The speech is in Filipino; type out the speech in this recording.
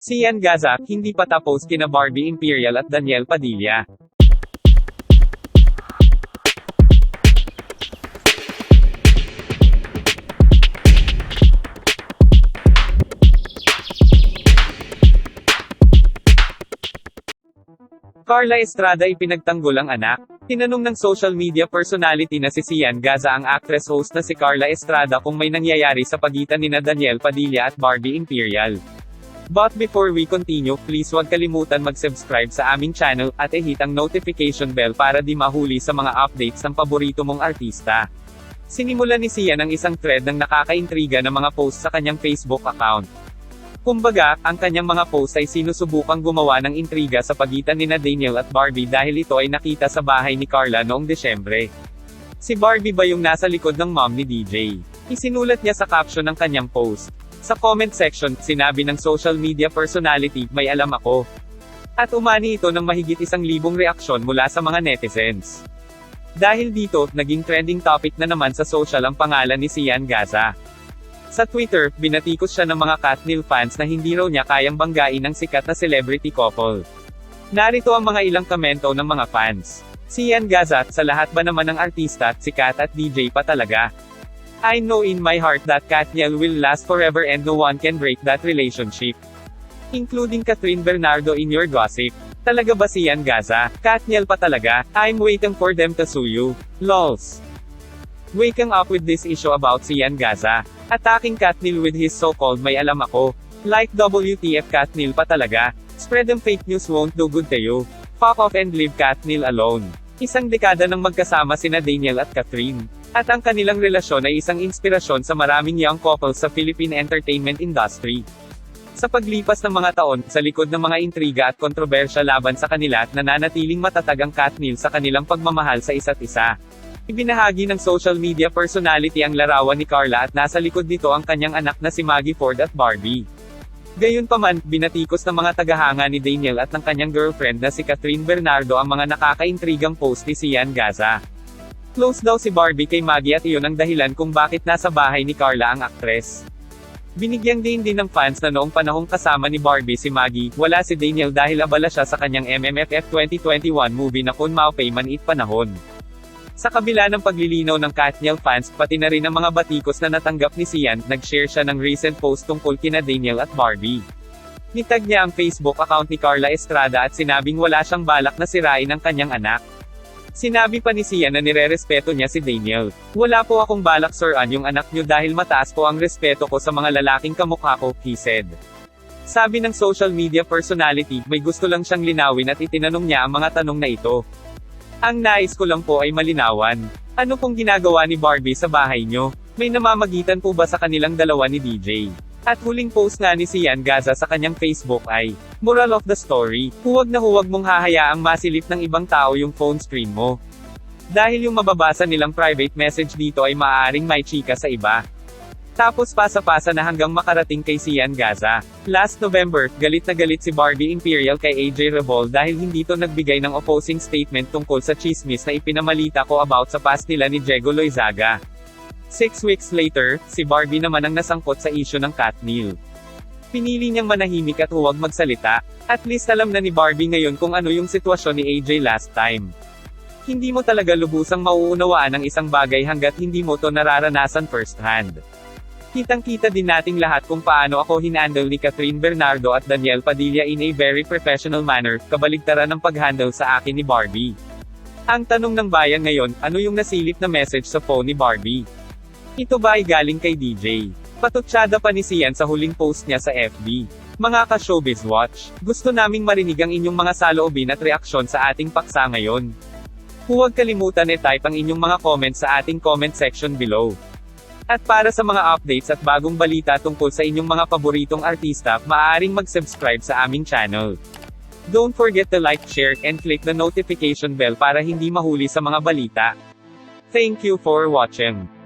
Sian Gaza, hindi pa tapos kina Barbie Imperial at Daniel Padilla. Carla Estrada ipinagtanggol ang anak. Tinanong ng social media personality na si Sian Gaza ang actress host na si Carla Estrada kung may nangyayari sa pagitan nina Daniel Padilla at Barbie Imperial. But before we continue, please huwag kalimutan mag-subscribe sa aming channel, at i-hit ang notification bell para di mahuli sa mga updates ng paborito mong artista. Sinimulan ni Sian ang isang thread ng nakakaintriga na mga post sa kanyang Facebook account. Kumbaga, ang kanyang mga post ay sinusubukang gumawa ng intriga sa pagitan nina Daniel at Barbie dahil ito ay nakita sa bahay ni Carla noong Desyembre. Si Barbie ba yung nasa likod ng mom ni DJ? Isinulat niya sa caption ng kanyang post. Sa comment section, sinabi ng social media personality, "May alam ako." At umani ito ng mahigit 1,000 reaksyon mula sa mga netizens. Dahil dito, naging trending topic na naman sa social ang pangalan ni Sian Gaza. Sa Twitter, binatikos siya ng mga Katnill fans na hindi raw niya kayang banggain ang sikat na celebrity couple. Narito ang mga ilang komento ng mga fans. Sian Gaza, sa lahat ba naman ng artista, sikat at DJ pa talaga? I know in my heart that Katnill will last forever and no one can break that relationship. Including Catherine Bernardo in your gossip. Talaga ba Sian Gaza? Katnill pa talaga? I'm waiting for them to sue you. Lols. Waking up with this issue about Sian Gaza. Attacking Katnill with his so-called "may alam ako." Like WTF Katnill pa talaga? Spread them fake news won't do good to you. Fuck off and leave Katnill alone. Isang dekada nang magkasama sina Daniel at Catherine. At ang kanilang relasyon ay isang inspirasyon sa maraming young couples sa Philippine entertainment industry. Sa paglipas ng mga taon, sa likod ng mga intriga at kontrobersya laban sa kanila, nananatiling matatag ang Katnill sa kanilang pagmamahal sa isa't isa. Ibinahagi ng social media personality ang larawan ni Carla at nasa likod nito ang kanyang anak na si Maggie Ford at Barbie. Gayunpaman, binatikos ng mga tagahanga ni Daniel at ng kanyang girlfriend na si Catherine Bernardo ang mga nakakaintrigang post ni Sian Gaza. Close daw si Barbie kay Maggie at iyon ang dahilan kung bakit nasa bahay ni Carla ang aktres. Binigyang din ng fans na noong panahong kasama ni Barbie si Maggie, wala si Daniel dahil abala siya sa kanyang MMFF 2021 movie na Kun Mao Pay Man It Panahon. Sa kabila ng paglilinaw ng Katnill fans, pati na rin ang mga batikos na natanggap ni Sian, nag-share siya ng recent post tungkol kina Daniel at Barbie. Nitag niya ang Facebook account ni Carla Estrada at sinabing wala siyang balak na sirain ang kanyang anak. Sinabi pa ni Sian na nirerespeto niya si Daniel. "Wala po akong balak siraan yung anak niyo dahil mataas po ang respeto ko sa mga lalaking kamukha ko," he said. Sabi ng social media personality, may gusto lang siyang linawin at itinanong niya ang mga tanong na ito. "Ang nais ko lang po ay malinawan. Ano pong ginagawa ni Barbie sa bahay nyo? May namamagitan po ba sa kanilang dalawa ni DJ?" At huling post nga ni Sian Gaza sa kanyang Facebook ay, "Moral of the story, huwag na huwag mong hahayaang masilip ng ibang tao yung phone screen mo. Dahil yung mababasa nilang private message dito ay maaaring may chika sa iba." Tapos pasa-pasa na hanggang makarating kay Sian Gaza. Last November, galit na galit si Barbie Imperial kay AJ Rebol dahil hindi to nagbigay ng opposing statement tungkol sa chismis na ipinamalita ko about sa past nila ni Diego Loizaga. 6 weeks later, si Barbie naman ang nasangkot sa issue ng Katnill. Pinili niyang manahimik at huwag magsalita. At least alam na ni Barbie ngayon kung ano yung sitwasyon ni AJ last time. Hindi mo talaga lubusang mauunawaan ang isang bagay hanggat hindi mo to nararanasan first hand. Kitang-kita din nating lahat kung paano ako hinandle ni Catherine Bernardo at Daniel Padilla in a very professional manner, kabaligtaran ng pag-handle sa akin ni Barbie. Ang tanong ng bayan ngayon, ano yung nasilip na message sa phone ni Barbie? Ito ba ay galing kay DJ? Patutsyada pa ni Sian sa huling post niya sa FB. Mga ka-Showbiz Watch, gusto naming marinig ang inyong mga saloobin at reaksyon sa ating paksa ngayon. Huwag kalimutan i-type ang inyong mga comments sa ating comment section below. At para sa mga updates at bagong balita tungkol sa inyong mga paboritong artista, maaaring mag-subscribe sa aming channel. Don't forget to like, share, and click the notification bell para hindi mahuli sa mga balita. Thank you for watching.